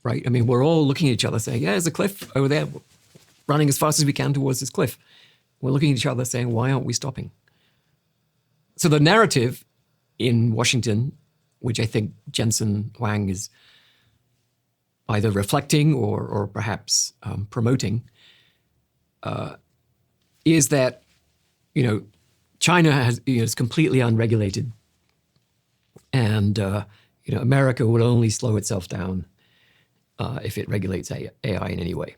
right? I mean, we're all looking at each other saying, yeah, there's a cliff over there, running as fast as we can towards this cliff. We're looking at each other saying, why aren't we stopping? So the narrative in Washington, which I think Jensen Huang is either reflecting or perhaps promoting, is that, China is completely unregulated, and America will only slow itself down if it regulates AI in any way.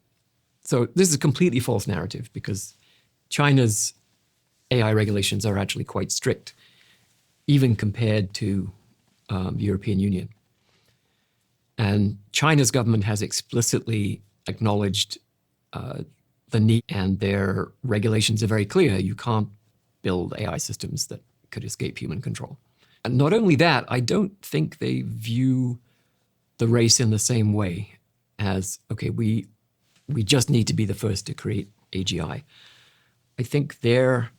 So this is a completely false narrative, because China's AI regulations are actually quite strict, even compared to the European Union. And China's government has explicitly acknowledged the need, and their regulations are very clear. You can't build AI systems that could escape human control. And not only that, I don't think they view the race in the same way as, okay, we just need to be the first to create AGI. I think they're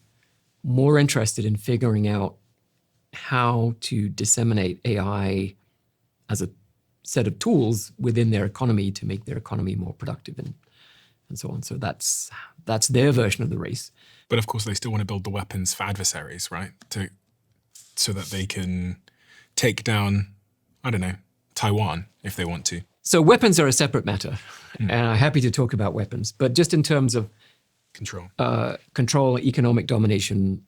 more interested in figuring out how to disseminate AI as a set of tools within their economy to make their economy more productive and so on. So that's their version of the race. But of course, they still want to build the weapons for adversaries, right? So that they can take down, I don't know, Taiwan if they want to. So weapons are a separate matter, and I'm happy to talk about weapons. But just in terms of control, economic domination,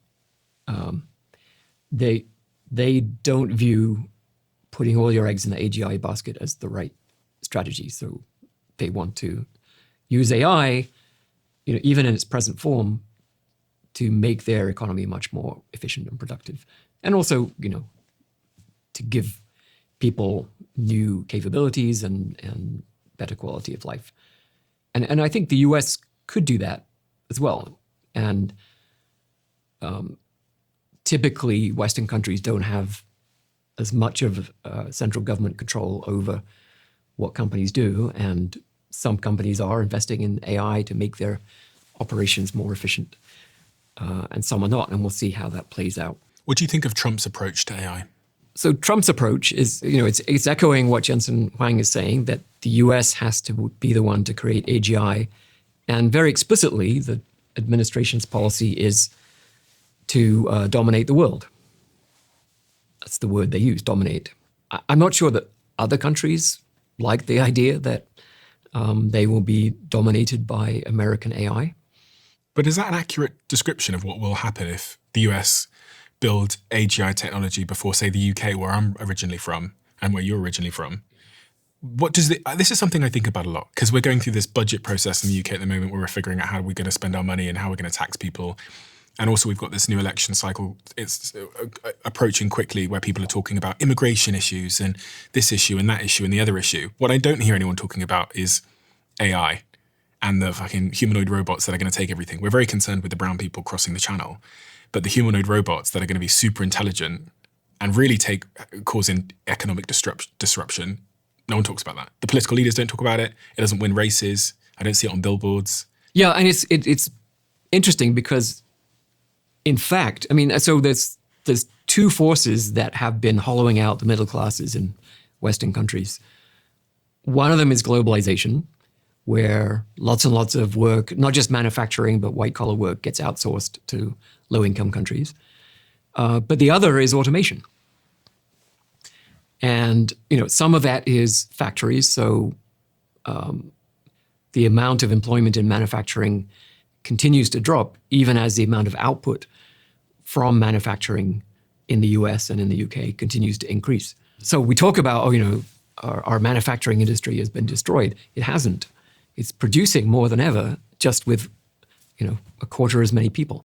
they don't view putting all your eggs in the AGI basket as the right strategy. So they want to use AI, even in its present form, to make their economy much more efficient and productive, and also, to give people new capabilities and better quality of life. And I think the US could do that as well. And typically, Western countries don't have as much of central government control over what companies do. And some companies are investing in AI to make their operations more efficient. And some are not. And we'll see how that plays out. What do you think of Trump's approach to AI? So Trump's approach is, it's echoing what Jensen Huang is saying, that the US has to be the one to create AGI. And very explicitly, the administration's policy is to dominate the world. That's the word they use, dominate. I'm not sure that other countries like the idea that they will be dominated by American AI. But is that an accurate description of what will happen if the US build AGI technology before, say, the UK, where I'm originally from and where you're originally from? This is something I think about a lot, because we're going through this budget process in the UK at the moment where we're figuring out how we're going to spend our money and how we're going to tax people. And also we've got this new election cycle. It's approaching quickly, where people are talking about immigration issues and this issue and that issue and the other issue. What I don't hear anyone talking about is AI and the fucking humanoid robots that are going to take everything. We're very concerned with the brown people crossing the channel, but the humanoid robots that are going to be super intelligent and really causing economic disruption, no one talks about that. The political leaders don't talk about it. It doesn't win races. I don't see it on billboards. Yeah, and it's interesting because, in fact, so there's two forces that have been hollowing out the middle classes in Western countries. One of them is globalization, where lots and lots of work, not just manufacturing, but white-collar work, gets outsourced to low-income countries. But the other is automation. And some of that is factories. So the amount of employment in manufacturing continues to drop, even as the amount of output from manufacturing in the US and in the UK continues to increase. So we talk about, our manufacturing industry has been destroyed. It hasn't. It's producing more than ever, just with, a quarter as many people.